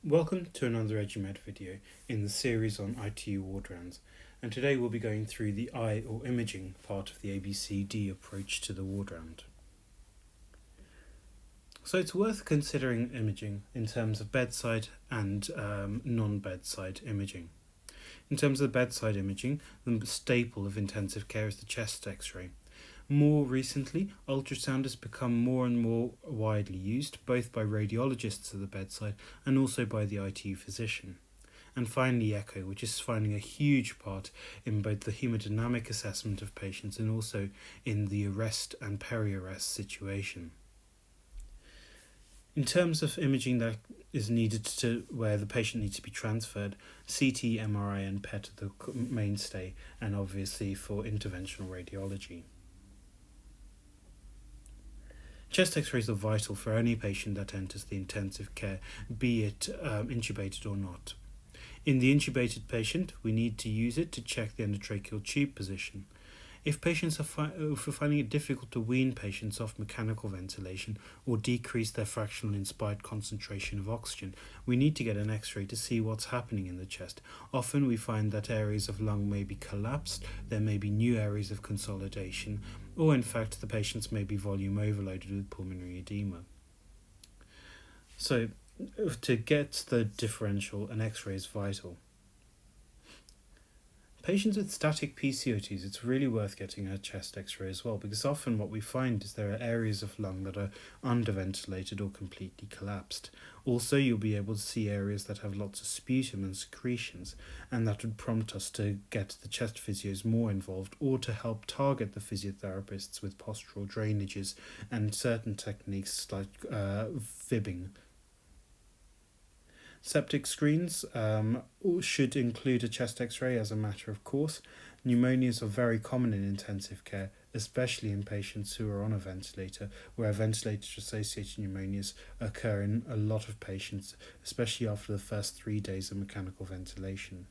Welcome to another EduMed video in the series on ITU ward rounds, and today we'll be going through the eye or imaging part of the ABCD approach to the ward round. So it's worth considering imaging in terms of bedside and non-bedside imaging. In terms of the bedside imaging, the staple of intensive care is the chest X-ray. More recently, ultrasound has become more and more widely used, both by radiologists at the bedside and also by the ITU physician. And finally, echo, which is finding a huge part in both the hemodynamic assessment of patients and also in the arrest and peri-arrest situation. In terms of imaging that is needed to where the patient needs to be transferred, CT, MRI and PET are the mainstay, and obviously for interventional radiology. Chest X-rays are vital for any patient that enters the intensive care, be it intubated or not. In the intubated patient, we need to use it to check the endotracheal tube position. If patients are if we're finding it difficult to wean patients off mechanical ventilation or decrease their fractional inspired concentration of oxygen, we need to get an X-ray to see what's happening in the chest. Often we find that areas of lung may be collapsed, there may be new areas of consolidation, or in fact the patients may be volume overloaded with pulmonary edema. So to get the differential, an X-ray is vital. Patients with static PCOTs, it's really worth getting a chest X-ray as well, because often what we find is there are areas of lung that are underventilated or completely collapsed. Also, you'll be able to see areas that have lots of sputum and secretions, and that would prompt us to get the chest physios more involved or to help target the physiotherapists with postural drainages and certain techniques like fibbing. Septic screens should include a chest X-ray as a matter of course. Pneumonias are very common in intensive care, especially in patients who are on a ventilator, where ventilator-associated pneumonias occur in a lot of patients, especially after the first 3 days of mechanical ventilation.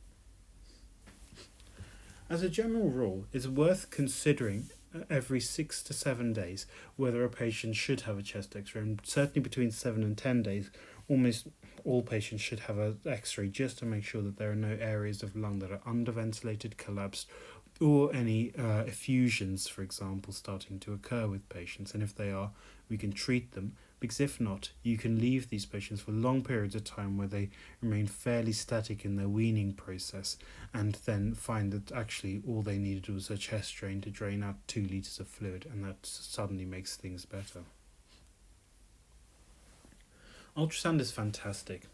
As a general rule, it's worth considering every 6 to 7 days whether a patient should have a chest X-ray, and certainly between 7 and 10 days, almost all patients should have an X-ray just to make sure that there are no areas of lung that are underventilated, collapsed, or any effusions, for example, starting to occur with patients. And if they are, we can treat them, because if not, you can leave these patients for long periods of time where they remain fairly static in their weaning process, and then find that actually all they needed was a chest drain to drain out 2 litres of fluid, and that suddenly makes things better. Ultrasound is fantastic.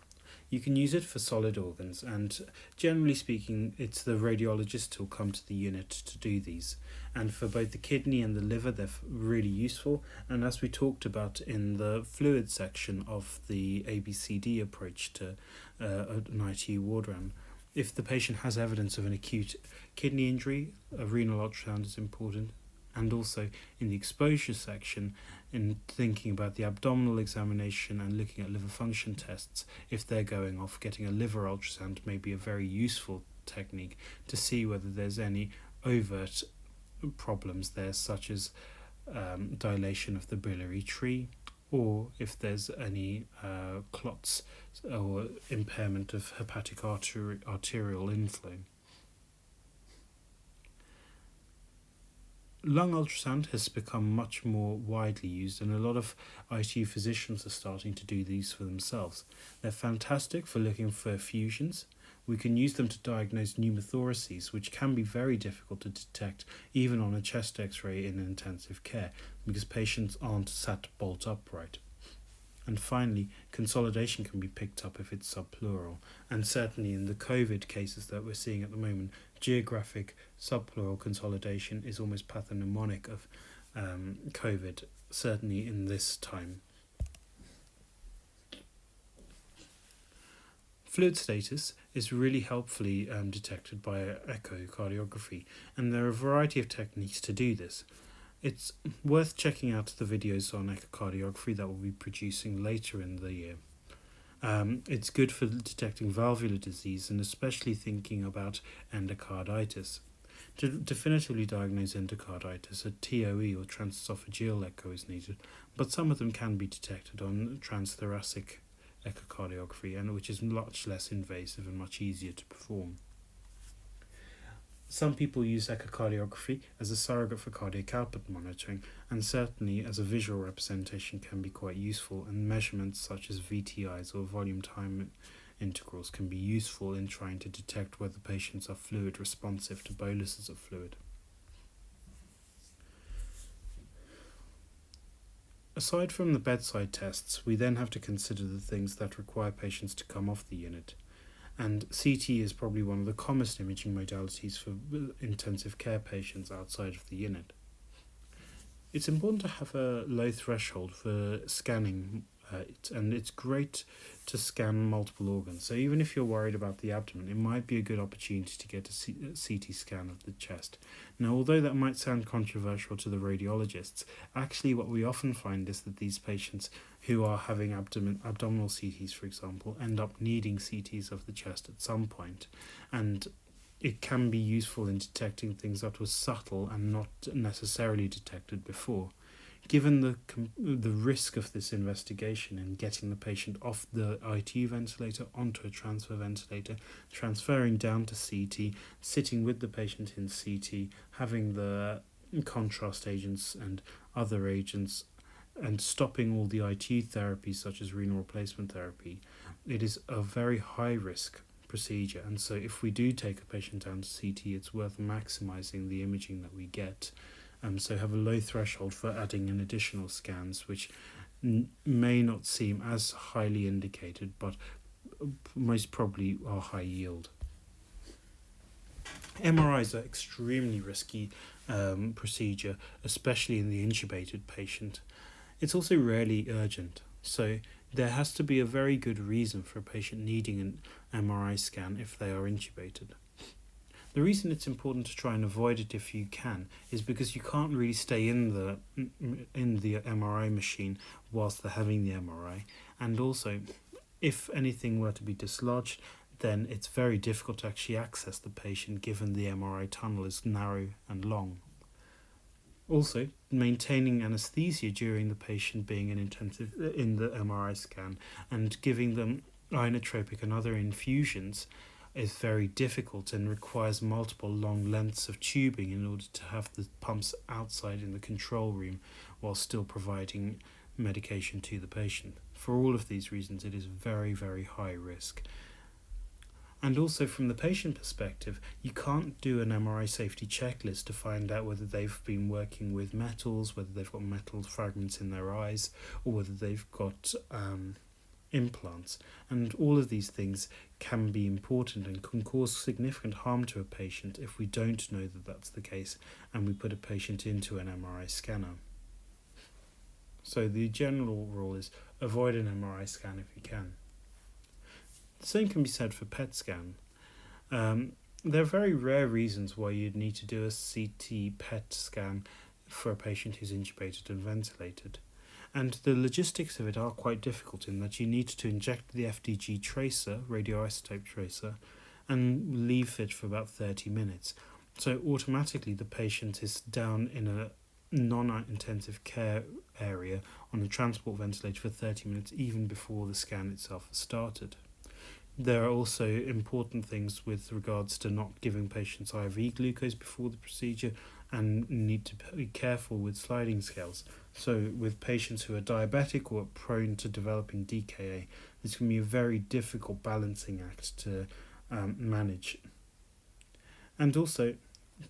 You can use it for solid organs, and generally speaking, it's the radiologist who'll come to the unit to do these. And for both the kidney and the liver, they're really useful. And as we talked about in the fluid section of the ABCD approach to an ITU ward round, if the patient has evidence of an acute kidney injury, a renal ultrasound is important. And also in the exposure section, in thinking about the abdominal examination and looking at liver function tests, if they're going off, getting a liver ultrasound may be a very useful technique to see whether there's any overt problems there, such as dilation of the biliary tree, or if there's any clots or impairment of hepatic arterial inflow. Lung ultrasound has become much more widely used, and a lot of ITU physicians are starting to do these for themselves. They're fantastic for looking for effusions. We can use them to diagnose pneumothoraces, which can be very difficult to detect even on a chest X-ray in intensive care, because patients aren't sat bolt upright. And finally, consolidation can be picked up if it's subpleural, and certainly in the COVID cases that we're seeing at the moment, geographic subpleural consolidation is almost pathognomonic of COVID, certainly in this time. Fluid status is really helpfully detected by echocardiography, and there are a variety of techniques to do this. It's worth checking out the videos on echocardiography that we'll be producing later in the year. It's good for detecting valvular disease, and especially thinking about endocarditis. To definitively diagnose endocarditis, a TOE or transesophageal echo is needed, but some of them can be detected on transthoracic echocardiography, and which is much less invasive and much easier to perform. Some people use echocardiography as a surrogate for cardiac output monitoring, and certainly as a visual representation can be quite useful, and measurements such as VTIs or volume time integrals can be useful in trying to detect whether patients are fluid responsive to boluses of fluid. Aside from the bedside tests, we then have to consider the things that require patients to come off the unit. And CT is probably one of the commonest imaging modalities for intensive care patients outside of the unit. It's important to have a low threshold for scanning, and it's great to scan multiple organs. So even if you're worried about the abdomen, it might be a good opportunity to get a CT scan of the chest. Now, although that might sound controversial to the radiologists, actually what we often find is that these patients who are having abdominal CTs, for example, end up needing CTs of the chest at some point, and it can be useful in detecting things that were subtle and not necessarily detected before. Given the risk of this investigation and getting the patient off the ITU ventilator onto a transfer ventilator, transferring down to CT, sitting with the patient in CT, having the contrast agents and other agents, and stopping all the ITU therapies such as renal replacement therapy, it is a very high risk procedure. And so if we do take a patient down to CT, it's worth maximising the imaging that we get. So have a low threshold for adding in additional scans, which may not seem as highly indicated, but most probably are high yield. MRIs are extremely risky procedure, especially in the intubated patient. It's also rarely urgent, so there has to be a very good reason for a patient needing an MRI scan if they are intubated. The reason it's important to try and avoid it if you can is because you can't really stay in the MRI machine whilst they're having the MRI, and also if anything were to be dislodged, then it's very difficult to actually access the patient given the MRI tunnel is narrow and long. Also, maintaining anesthesia during the patient being in the MRI scan and giving them inotropic and other infusions is very difficult and requires multiple long lengths of tubing in order to have the pumps outside in the control room while still providing medication to the patient. For all of these reasons, it is very, very high risk. And also from the patient perspective, you can't do an MRI safety checklist to find out whether they've been working with metals, whether they've got metal fragments in their eyes, or whether they've got implants. And all of these things can be important and can cause significant harm to a patient if we don't know that that's the case and we put a patient into an MRI scanner. So the general rule is avoid an MRI scan if you can. The same can be said for PET scan. There are very rare reasons why you'd need to do a CT PET scan for a patient who's intubated and ventilated. And the logistics of it are quite difficult in that you need to inject the FDG tracer, radioisotope tracer, and leave it for about 30 minutes. So automatically the patient is down in a non-intensive care area on a transport ventilator for 30 minutes even before the scan itself has started. There are also important things with regards to not giving patients IV glucose before the procedure and need to be careful with sliding scales. So with patients who are diabetic or prone to developing DKA, this can be a very difficult balancing act to manage. And also,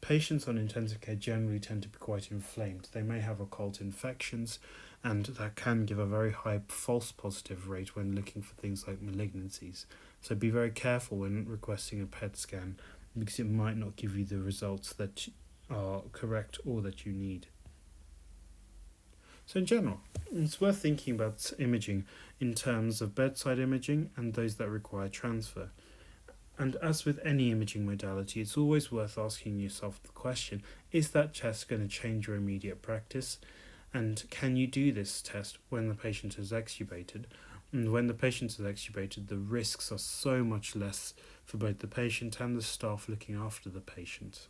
patients on intensive care generally tend to be quite inflamed. They may have occult infections, and that can give a very high false positive rate when looking for things like malignancies. So be very careful when requesting a PET scan because it might not give you the results that are correct or that you need. So in general, it's worth thinking about imaging in terms of bedside imaging and those that require transfer. And as with any imaging modality, it's always worth asking yourself the question, is that test going to change your immediate practice? And can you do this test when the patient is extubated? And when the patient is extubated, the risks are so much less for both the patient and the staff looking after the patient.